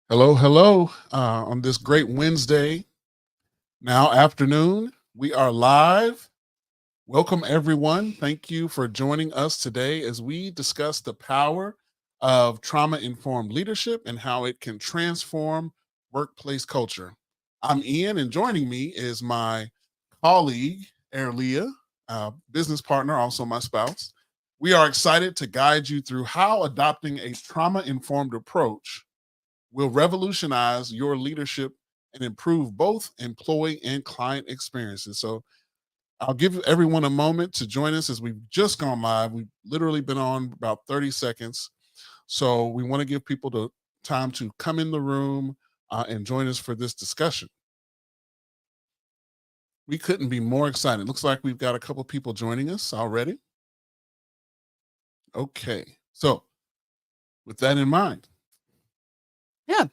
Hello, hello. On this great Wednesday, now afternoon, we are live. Welcome, everyone. Thank you for joining us today as we discuss the power of trauma informed leadership and how it can transform workplace culture. I'm Ian, and joining me is my colleague, Airlea, business partner, also my spouse. We are excited to guide you through how adopting a trauma informed approach will revolutionize your leadership and improve both employee and client experiences. So I'll give everyone a moment to join us as we've just gone live. We've literally been on about 30 seconds. So we want to give people the time to come in the room and join us for this discussion. We couldn't be more excited. Looks like we've got a couple people joining us already. Okay. So with that in mind, Yeah.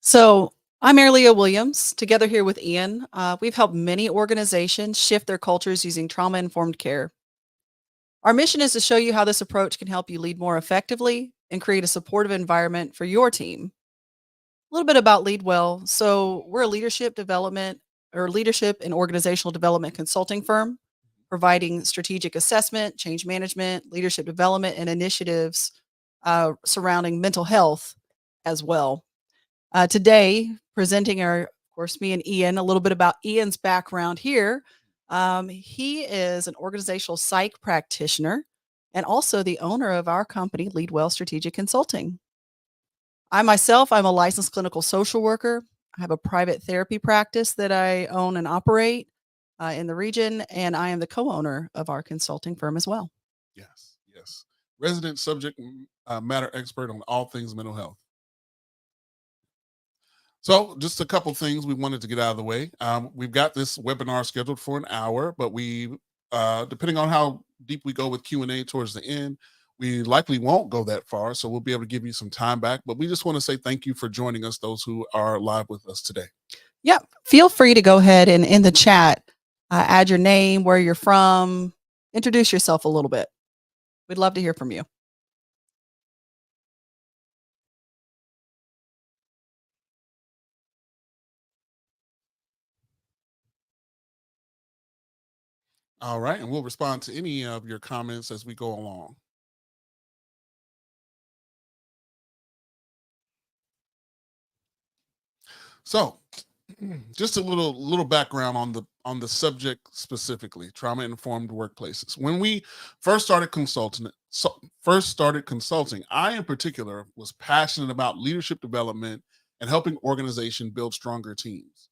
So I'm Airlea Williams, together here with Ian. We've helped many organizations shift their cultures using trauma informed care. Our mission is to show you how this approach can help you lead more effectively and create a supportive environment for your team. A little bit about Lead Well. So we're a leadership and organizational development consulting firm, providing strategic assessment, change management, leadership development, and initiatives surrounding mental health as well. Today, presenting of course, me and Ian, a little bit about Ian's background here. He is an organizational psych practitioner and also the owner of our company, Leadwell Strategic Consulting. I'm a licensed clinical social worker. I have a private therapy practice that I own and operate in the region, and I am the co-owner of our consulting firm as well. yes, yes. Resident subject matter expert on all things mental health. So, just a couple things we wanted to get out of the way. We've got this webinar scheduled for an hour, but depending on how deep we go with Q&A towards the end, we likely won't go that far. So we'll be able to give you some time back. But we just want to say thank you for joining us, those who are live with us today. Yep. Feel free to go ahead and in the chat, add your name, where you're from, introduce yourself a little bit. We'd love to hear from you. All right. And we'll respond to any of your comments as we go along. So, just a little background on the subject specifically, trauma informed workplaces. When we first started consulting, I in particular was passionate about leadership development and helping organization build stronger teams.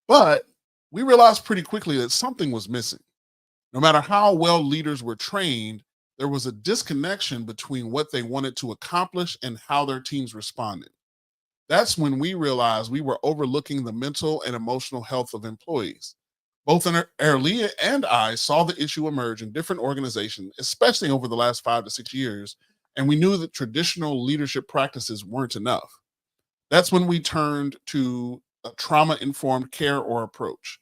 But we realized pretty quickly that something was missing. No matter how well leaders were trained, there was a disconnection between what they wanted to accomplish and how their teams responded. That's when we realized we were overlooking the mental and emotional health of employees. Both Airlea and I saw the issue emerge in different organizations, especially over the last 5 to 6 years, and we knew that traditional leadership practices weren't enough. That's when we turned to a trauma informed care or approach,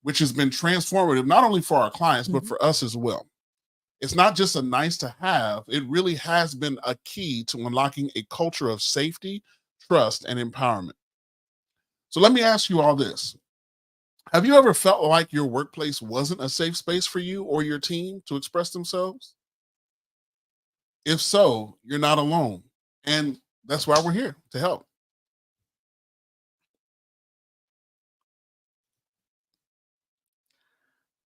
which has been transformative not only for our clients, but for us as well. It's not just a nice to have, it really has been a key to unlocking a culture of safety, trust, and empowerment. So let me ask you all this. Have you ever felt like your workplace wasn't a safe space for you or your team to express themselves? If so, you're not alone. And that's why we're here to help.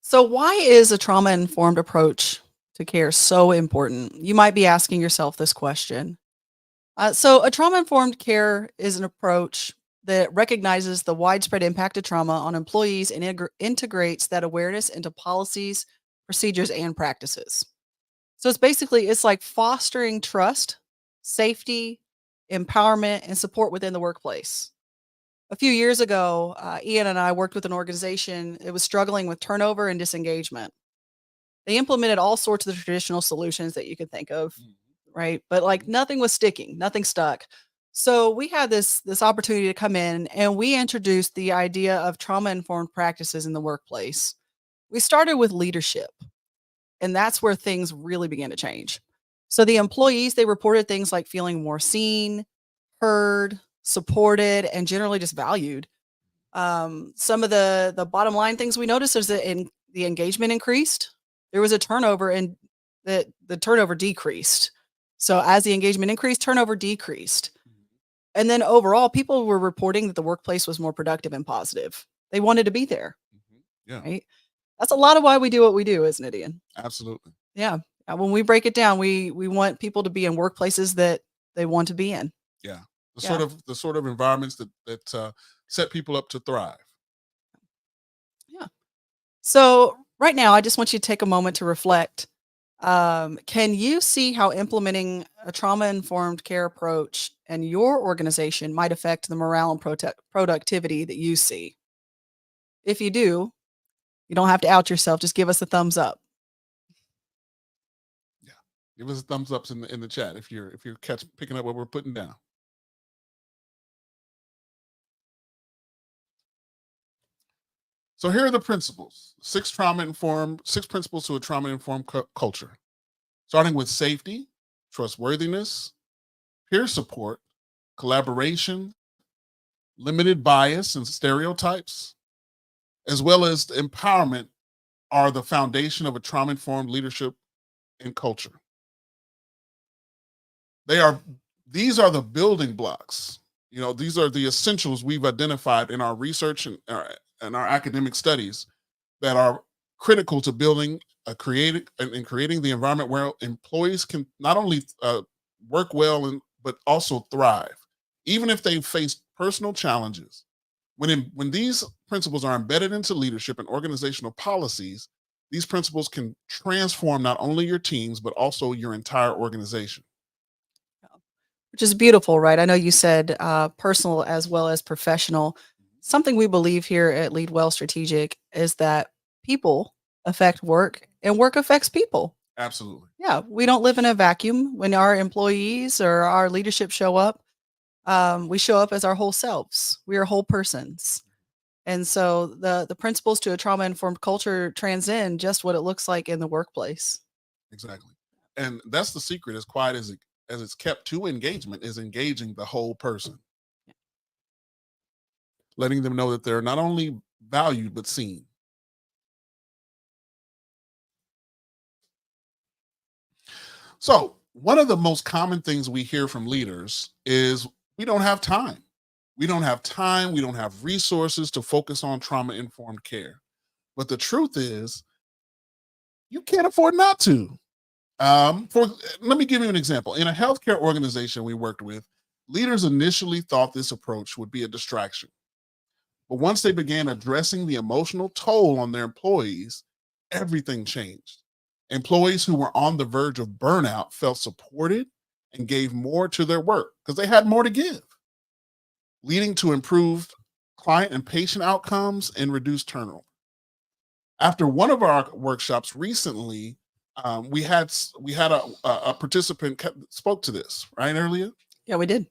So, why is a trauma informed approach to care so important? You might be asking yourself this question. A trauma informed care is an approach that recognizes the widespread impact of trauma on employees and integrates that awareness into policies, procedures, and practices. So, it's like fostering trust, safety, empowerment, and support within the workplace. A few years ago, Ian and I worked with an organization that was struggling with turnover and disengagement. They implemented all sorts of the traditional solutions that you could think of, right? But like nothing was sticking, nothing stuck. So we had this opportunity to come in and we introduced the idea of trauma informed practices in the workplace. We started with leadership, and that's where things really began to change. So the employees, they reported things like feeling more seen, heard, supported, and generally just valued. Some of the bottom line things we noticed is that the engagement increased. There was a turnover, and the turnover decreased. So as the engagement increased, turnover decreased. And then overall, people were reporting that the workplace was more productive and positive. They wanted to be there, Yeah, right? That's a lot of why we do what we do, isn't it, Ian? absolutely. Yeah. When we break it down, we want people to be in workplaces that they want to be in. Yeah, Yeah. the sort of environments that set people up to thrive. Yeah. So right now, I just want you to take a moment to reflect. Can you see how implementing a trauma-informed care approach and your organization might affect the morale and productivity that you see? If you do, you don't have to out yourself. Just give us a thumbs up. Yeah, give us a thumbs ups in the chat if you're picking up what we're putting down. So here are the principles: six principles to a trauma informed culture. Starting with safety, trustworthiness, peer support, collaboration, limited bias and stereotypes, as well as empowerment, are the foundation of a trauma informed leadership and culture. They are These are the building blocks. These are the essentials we've identified in our research and our academic studies that are critical to building creating the environment where employees can not only work well but also thrive, even if they face personal challenges. When these principles are embedded into leadership and organizational policies, these principles can transform not only your teams but also your entire organization. Which is beautiful, right? I know you said personal as well as professional. Something we believe here at Lead Well Strategic is that people affect work and work affects people. Absolutely. Yeah, we don't live in a vacuum. When our employees or our leadership show up, we show up as our whole selves. We are whole persons. And so the principles to a trauma informed culture transcend just what it looks like in the workplace. Exactly. And that's the secret. As quiet as it's kept to engagement, is engaging the whole person, letting them know that they're not only valued but seen. So, one of the most common things we hear from leaders is we don't have time. We don't have time. We don't have resources to focus on trauma informed care. But the truth is, you can't afford not to. For Let me give you an example. In a healthcare organization we worked with, leaders initially thought this approach would be a distraction. But once they began addressing the emotional toll on their employees, everything changed. Employees who were on the verge of burnout felt supported and gave more to their work because they had more to give, leading to improved client and patient outcomes and reduced turnover. After one of our workshops recently, we had a participant spoke to this, right, earlier. Yeah, we did.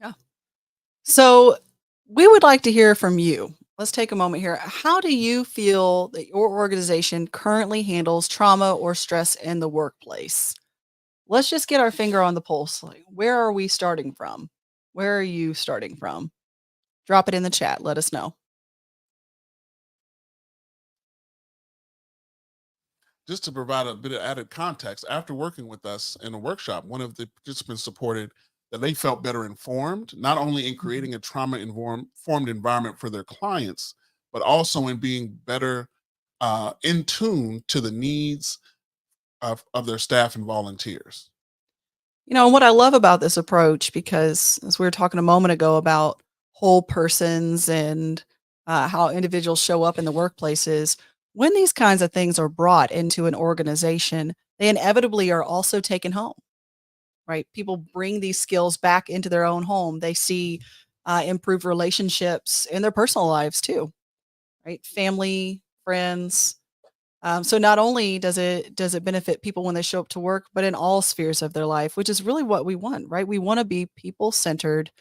Yeah. So we would like to hear from you. Let's take a moment here. How do you feel that your organization currently handles trauma or stress in the workplace? Let's just get our finger on the pulse. Like, where are we starting from? Where are you starting from? Drop it in the chat. Let us know. Just to provide a bit of added context, after working with us in a workshop, one of the participants supported that they felt better informed, not only in creating a trauma informed environment for their clients, but also in being better in tune to the needs of their staff and volunteers. And what I love about this approach, because as we were talking a moment ago about whole persons and how individuals show up in the workplaces, when these kinds of things are brought into an organization, they inevitably are also taken home, right? People bring these skills back into their own home. They see improved relationships in their personal lives too, right? Family, friends. So not only does it benefit people when they show up to work, but in all spheres of their life, which is really what we want, right? We want to be people centered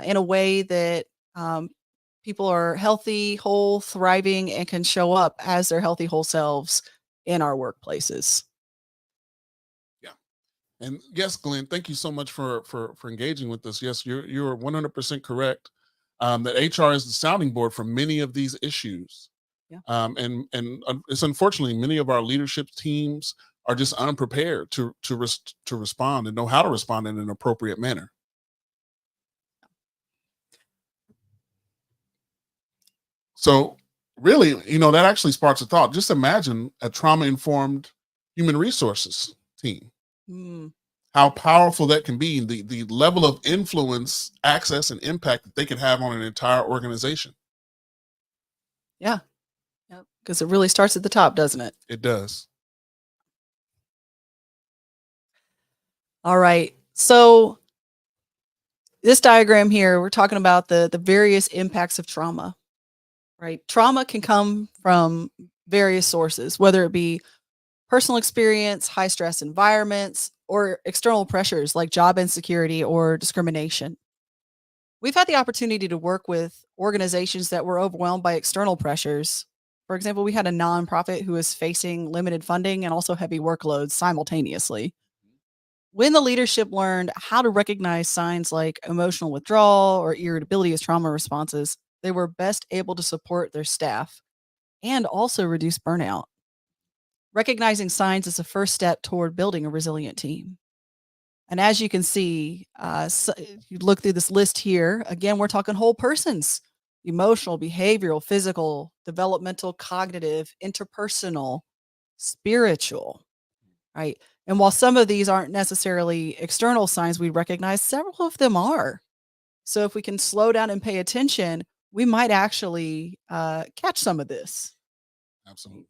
in a way that um, people are healthy, whole, thriving, and can show up as their healthy, whole selves in our workplaces. Yeah. And yes, Glenn, thank you so much for engaging with us. Yes, you're 100% correct. That HR is the sounding board for many of these issues. Yeah. And it's unfortunately many of our leadership teams are just unprepared to respond and know how to respond in an appropriate manner. So really, that actually sparks a thought. Just imagine a trauma informed human resources team, Mm, how powerful that can be, the level of influence, access, and impact that they can have on an entire organization. yeah. Yep. Because it really starts at the top, doesn't it? It does. All right. So this diagram here, we're talking about the various impacts of trauma, right? Trauma can come from various sources, whether it be personal experience, high stress environments, or external pressures like job insecurity or discrimination. We've had the opportunity to work with organizations that were overwhelmed by external pressures. For example, we had a nonprofit who was facing limited funding and also heavy workloads simultaneously. When the leadership learned how to recognize signs like emotional withdrawal or irritability as trauma responses, they were best able to support their staff and also reduce burnout. Recognizing signs is the first step toward building a resilient team. And as you can see, you look through this list here, again, we're talking whole persons: emotional, behavioral, physical, developmental, cognitive, interpersonal, spiritual, right? And while some of these aren't necessarily external signs we recognize, several of them are. So if we can slow down and pay attention, we might actually catch some of this. Absolutely.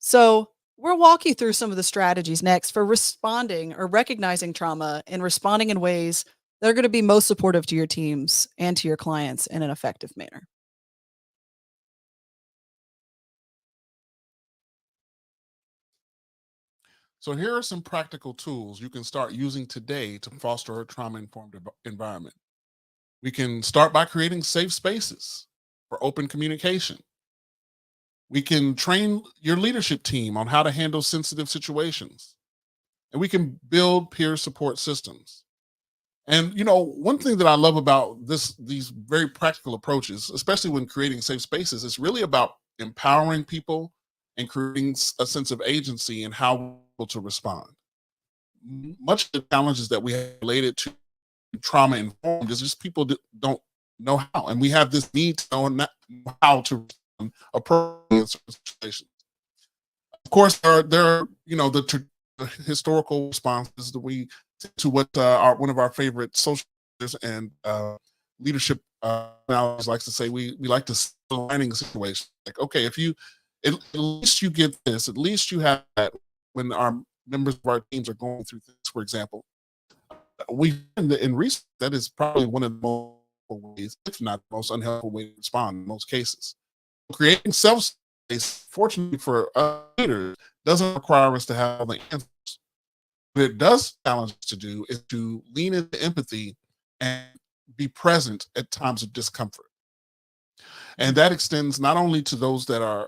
So we'll walk you through some of the strategies next for responding or recognizing trauma and responding in ways that are going to be most supportive to your teams and to your clients in an effective manner. So here are some practical tools you can start using today to foster a trauma-informed environment. We can start by creating safe spaces for open communication. We can train your leadership team on how to handle sensitive situations. And we can build peer support systems. And one thing that I love about these very practical approaches, especially when creating safe spaces, is really about empowering people and creating a sense of agency in how to respond. Much of the challenges that we have related to trauma informed is just people don't know how, and we have this need to know how to appropriate in certain situations. Of course, there are the historical responses that we to what are one of our favorite social and leadership analogies likes to say. We like to aligning situation. Like, okay, if you at least you get this, at least you have that when our members of our teams are going through things, for example. We in research that is probably one of the most ways, if not the most unhelpful way to respond in most cases. Creating self space, fortunately for us leaders, doesn't require us to have all the answers. What it does challenge us to do is to lean into empathy and be present at times of discomfort. And that extends not only to those that are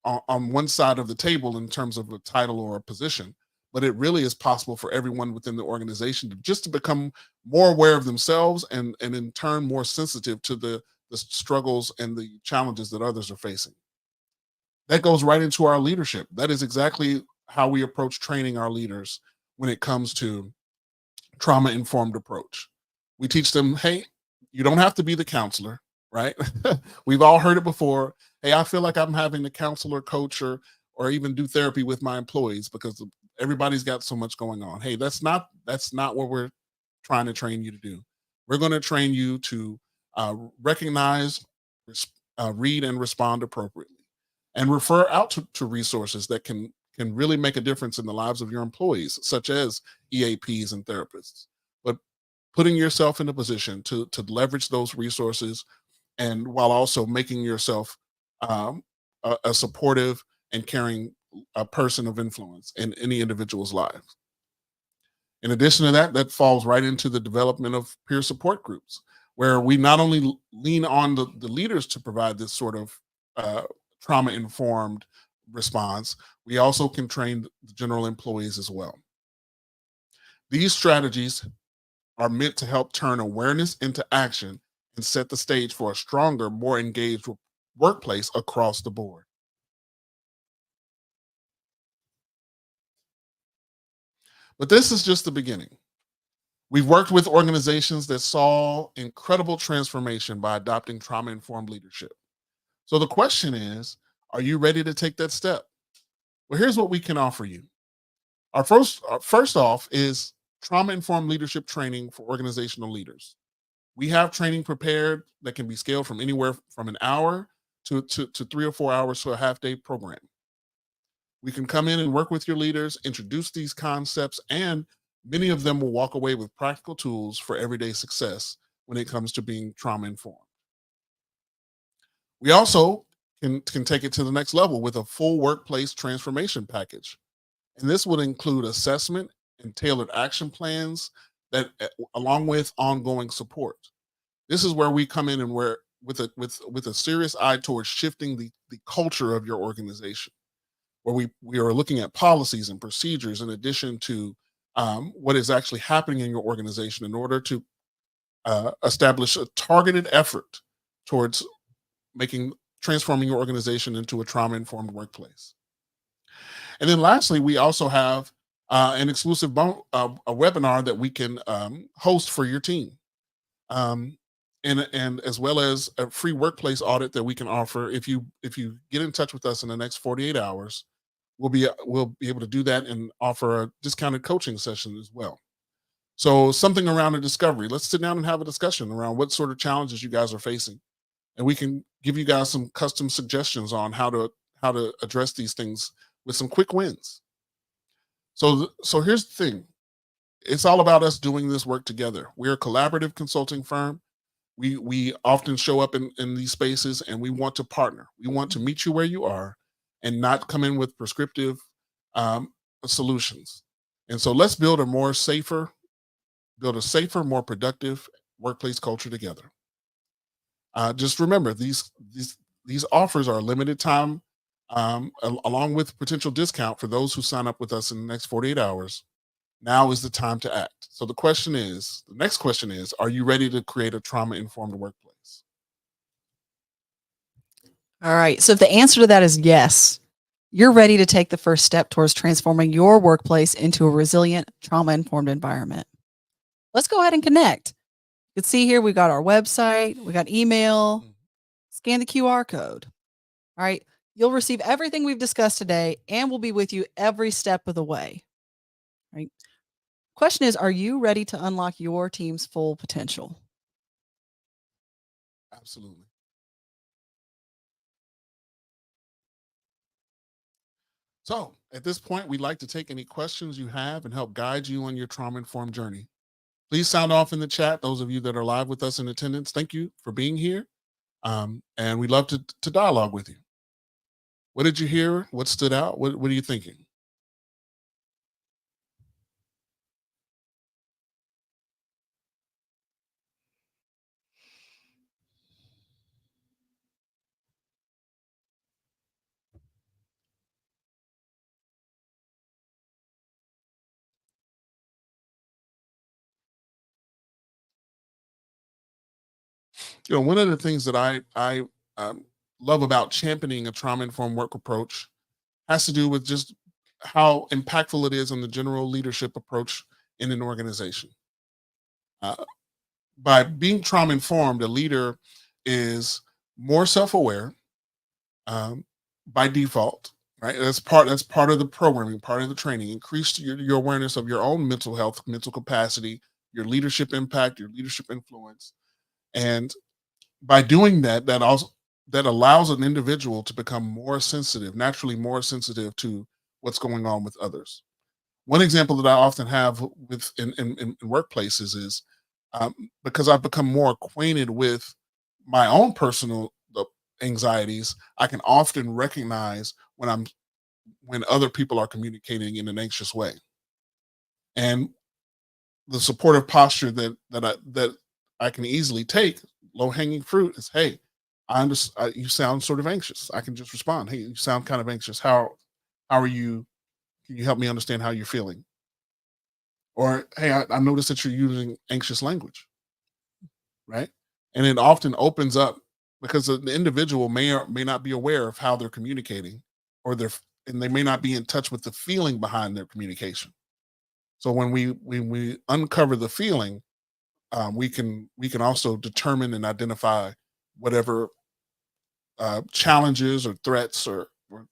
on one side of the table in terms of a title or a position, but it really is possible for everyone within the organization to just to become more aware of themselves and in turn more sensitive to the struggles and the challenges that others are facing. That goes right into our leadership. That is exactly how we approach training our leaders when it comes to trauma informed approach. We teach them, hey, you don't have to be the counselor, right? We've all heard it before. Hey, I feel like I'm having to counsel or coach or even do therapy with my employees because everybody's got so much going on. Hey, that's not what we're trying to train you to do. We're going to train you to recognize, read, and respond appropriately, and refer out to resources that can really make a difference in the lives of your employees, such as EAPs and therapists. But putting yourself in a position to leverage those resources, and while also making yourself a supportive and caring person of influence in any individual's lives. In addition to that, that falls right into the development of peer support groups, where we not only lean on the leaders to provide this sort of uh, trauma informed response, we also can train the general employees as well. These strategies are meant to help turn awareness into action and set the stage for a stronger, more engaged workplace across the board. But this is just the beginning. We've worked with organizations that saw incredible transformation by adopting trauma informed leadership. So the question is, are you ready to take that step? Well, here's what we can offer you. First off is trauma informed leadership training for organizational leaders. We have training prepared that can be scaled from anywhere from an hour to 3 or 4 hours to a half day program. We can come in and work with your leaders, introduce these concepts, and many of them will walk away with practical tools for everyday success when it comes to being trauma informed. We also can take it to the next level with a full workplace transformation package. And this would include assessment and tailored action plans that along with ongoing support. This is where we come in and where with a serious eye towards shifting the culture of your organization, where we are looking at policies and procedures in addition to what is actually happening in your organization in order to establish a targeted effort towards making transforming your organization into a trauma informed workplace. And then lastly, we also have an exclusive a webinar that we can host for your team. And as well as a free workplace audit that we can offer. If you get in touch with us in the next 48 hours, we'll be able to do that and offer a discounted coaching session as well. So something around a discovery. Let's sit down and have a discussion around what sort of challenges you guys are facing, and we can give you guys some custom suggestions on how to address these things with some quick wins. So here's the thing. It's all about us doing this work together. We're a collaborative consulting firm. We often show up in these spaces and we want to partner. We want to meet you where you are and not come in with prescriptive solutions. And so let's build a safer, more productive workplace culture together. Just remember these offers are limited time, along with potential discount for those who sign up with us in the next 48 hours. Now is the time to act. So the next question is, are you ready to create a trauma informed workplace? All right. So if the answer to that is yes, you're ready to take the first step towards transforming your workplace into a resilient, trauma informed environment. Let's go ahead and connect. You can see here we got our website, we got email, scan the QR code. All right. You'll receive everything we've discussed today, and we'll be with you every step of the way. Right. Question is, are you ready to unlock your team's full potential? Absolutely. So at this point, we'd like to take any questions you have and help guide you on your trauma informed journey. Please sound off in the chat. Those of you that are live with us in attendance, thank you for being here. And we'd love to dialogue with you. What did you hear? What stood out? What are you thinking? One of the things that I love about championing a trauma informed work approach has to do with just how impactful it is on the general leadership approach in an organization. Uh, by being trauma informed, a leader is more self aware by default. Right, that's part of the programming, part of the training. Increase your awareness of your own mental health, mental capacity, your leadership impact, your leadership influence, and by doing that, that allows an individual to become more sensitive, naturally more sensitive to what's going on with others. One example that I often have with in workplaces is because I've become more acquainted with my own personal anxieties. I can often recognize when other people are communicating in an anxious way, and the supportive posture that I can easily take, low hanging fruit, is, hey, I understand you sound sort of anxious. I can just respond, hey, you sound kind of anxious. How are you? Can you help me understand how you're feeling? Or, hey, I noticed that you're using anxious language, right? And it often opens up because the individual may or may not be aware of how they're communicating, or and they may not be in touch with the feeling behind their communication. So when we uncover the feeling, we can also determine and identify whatever challenges or threats or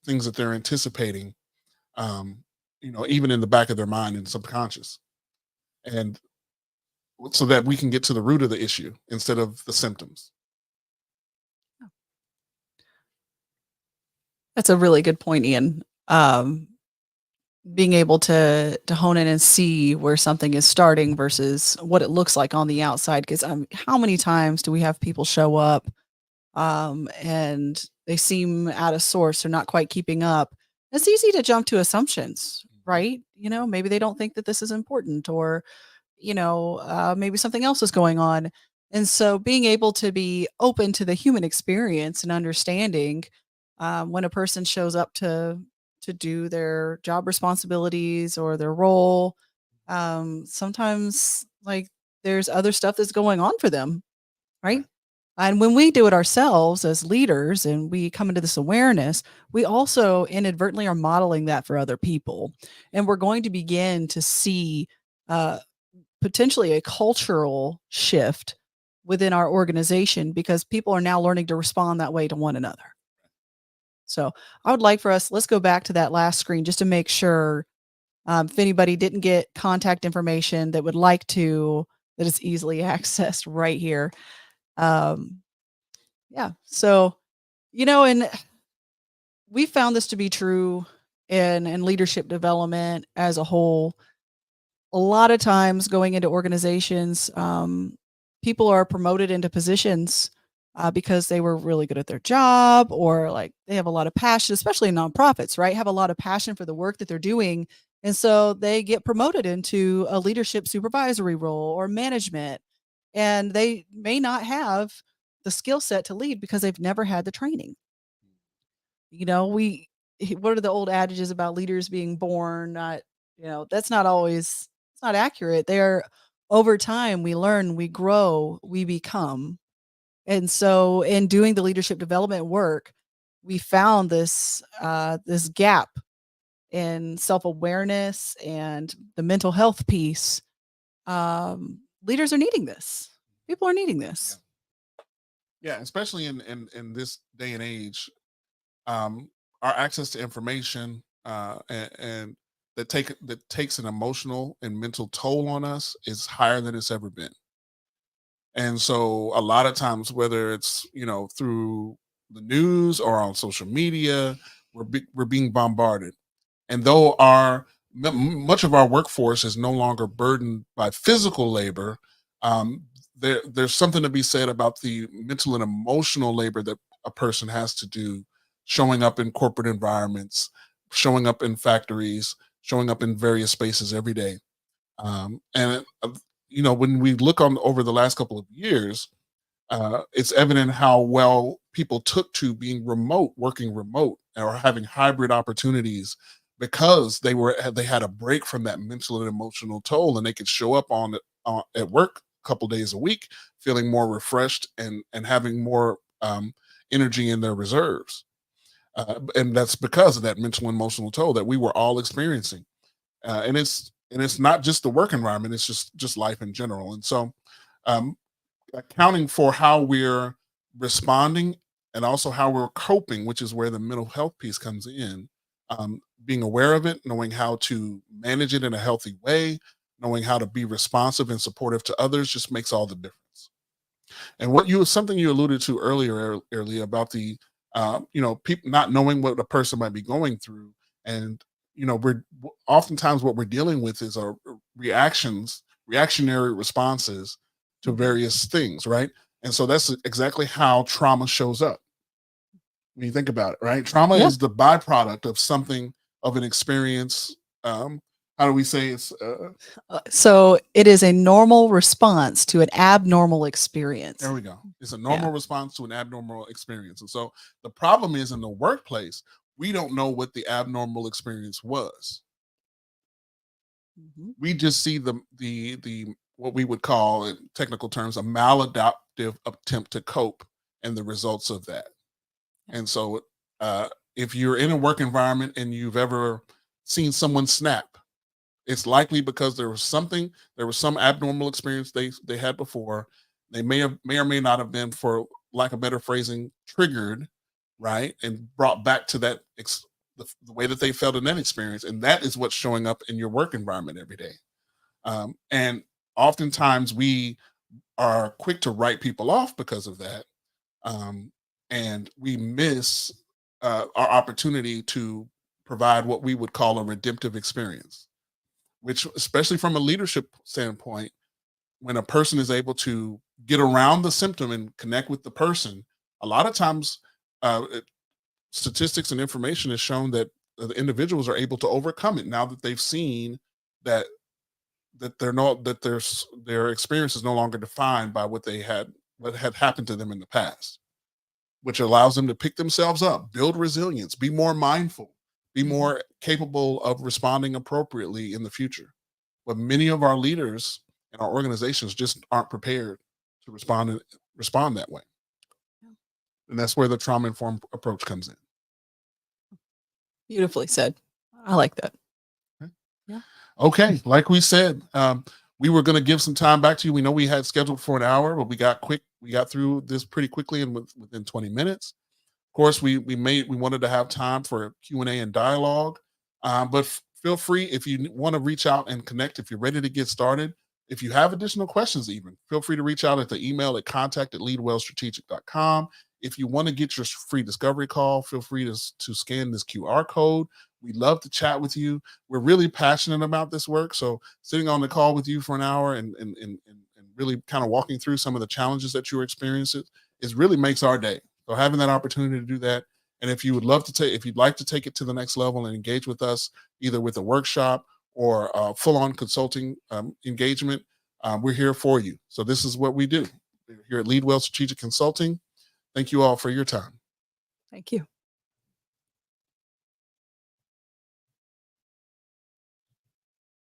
things that they're anticipating, um, even in the back of their mind and subconscious, and so that we can get to the root of the issue instead of the symptoms. That's a really good point, Ian. Being able to hone in and see where something is starting versus what it looks like on the outside. Because how many times do we have people show up, and they seem out of source or not quite keeping up? It's easy to jump to assumptions, right? Maybe they don't think that this is important, or maybe something else is going on. And so being able to be open to the human experience and understanding, when a person shows up to do their job responsibilities or their role, sometimes like there's other stuff that's going on for them, right? Right. And when we do it ourselves as leaders and we come into this awareness, we also inadvertently are modeling that for other people. And we're going to begin to see, uh, potentially a cultural shift within our organization, because people are now learning to respond that way to one another. So I would like for us, let's go back to that last screen just to make sure, if anybody didn't get contact information that would like to, that is easily accessed right here. Um, yeah. So, and we found this to be true in leadership development as a whole. A lot of times going into organizations, people are promoted into positions, because they were really good at their job, or like they have a lot of passion, especially in nonprofits, right? Have a lot of passion for the work that they're doing. And so they get promoted into a leadership supervisory role or management, and they may not have the skill set to lead because they've never had the training. What are the old adages about leaders being born? Not, that's not always, it's not accurate. They're, over time, we learn, we grow, we become. And so in doing the leadership development work, we found this gap in self-awareness and the mental health piece. Leaders are needing this. People are needing Yeah, this. yeah, especially in this day and age, um, our access to information, and that takes an emotional and mental toll on us is higher than it's ever been. And so a lot of times, whether it's through the news or on social media, we're being bombarded. And though much of our workforce is no longer burdened by physical labor, there's something to be said about the mental and emotional labor that a person has to do, showing up in corporate environments, showing up in factories, showing up in various spaces every day. And when we look on over the last couple of years, it's evident how well people took to being remote, working remote, or having hybrid opportunities, because they had a break from that mental and emotional toll, and they could show up at work a couple days a week, feeling more refreshed and having more energy in their reserves. And that's because of that mental and emotional toll that we were all experiencing. And it's not just the work environment; it's just life in general. And so, um, accounting for how we're responding and also how we're coping, which is where the mental health piece comes in. Being aware of it, knowing how to manage it in a healthy way, knowing how to be responsive and supportive to others, just makes all the difference. And something you alluded to earlier about the people not knowing what a person might be going through, and we're oftentimes what we're dealing with is our reactionary responses to Mhm. various things, right? And so that's exactly how trauma shows up when you think about it, right? Trauma Yeah. is the byproduct of something, of an experience. um how do we say it's So it is a normal response to an abnormal There experience. we go. It's a Yeah. normal response to an abnormal experience. And so the problem is, in the workplace, we don't know what the abnormal experience was. Mhm. We just see the what we would call in technical terms a maladaptive attempt to cope and the results of that. Yeah. And so, if you're in a work environment and you've ever seen someone snap, it's likely because there was some abnormal experience they had before. They may or may not have been, for lack of better phrasing, triggered, right, and brought back to the way that they felt in that experience, and that is what's showing up in your work environment every day. And oftentimes we are quick to write people off because of that, um, and we miss our opportunity to provide what we would call a redemptive experience, which, especially from a leadership standpoint, when a person is able to get around the symptom and connect with the person, a lot of times, statistics and information has shown that the individuals are able to overcome it now that they've seen that their experience is no longer defined by what had happened to them in the past, which allows them to pick themselves up, build resilience, be more mindful, be Mhm. more capable of responding appropriately in the future. But many of our leaders and our organizations just aren't prepared to respond that way. Yeah. And that's where the trauma informed approach comes in. Beautifully said. I like that. Okay. Yeah. Okay, like we said, we were going to give some time back to you. We know we had scheduled for an hour, but we got through this pretty quickly and within 20 minutes. Of course, we wanted to have time for Q&A and dialogue, but feel free, if you want to reach out and connect, if you're ready to get started. If you have additional questions, even feel free to reach out at the email at contact@leadwellstrategic.com. If you want to get your free discovery call, feel free to scan this QR code. We'd love to chat with you. We're really passionate about this work, so sitting on the call with you for an hour and really kind of walking through some of the challenges that you're experiencing is really makes our day. So having that opportunity to do that, and if you'd like to take it to the next level and engage with us, either with a workshop or full-on consulting engagement, we're here for you. So this is what we do here at Leadwell Strategic Consulting. Thank you all for your time. Thank you.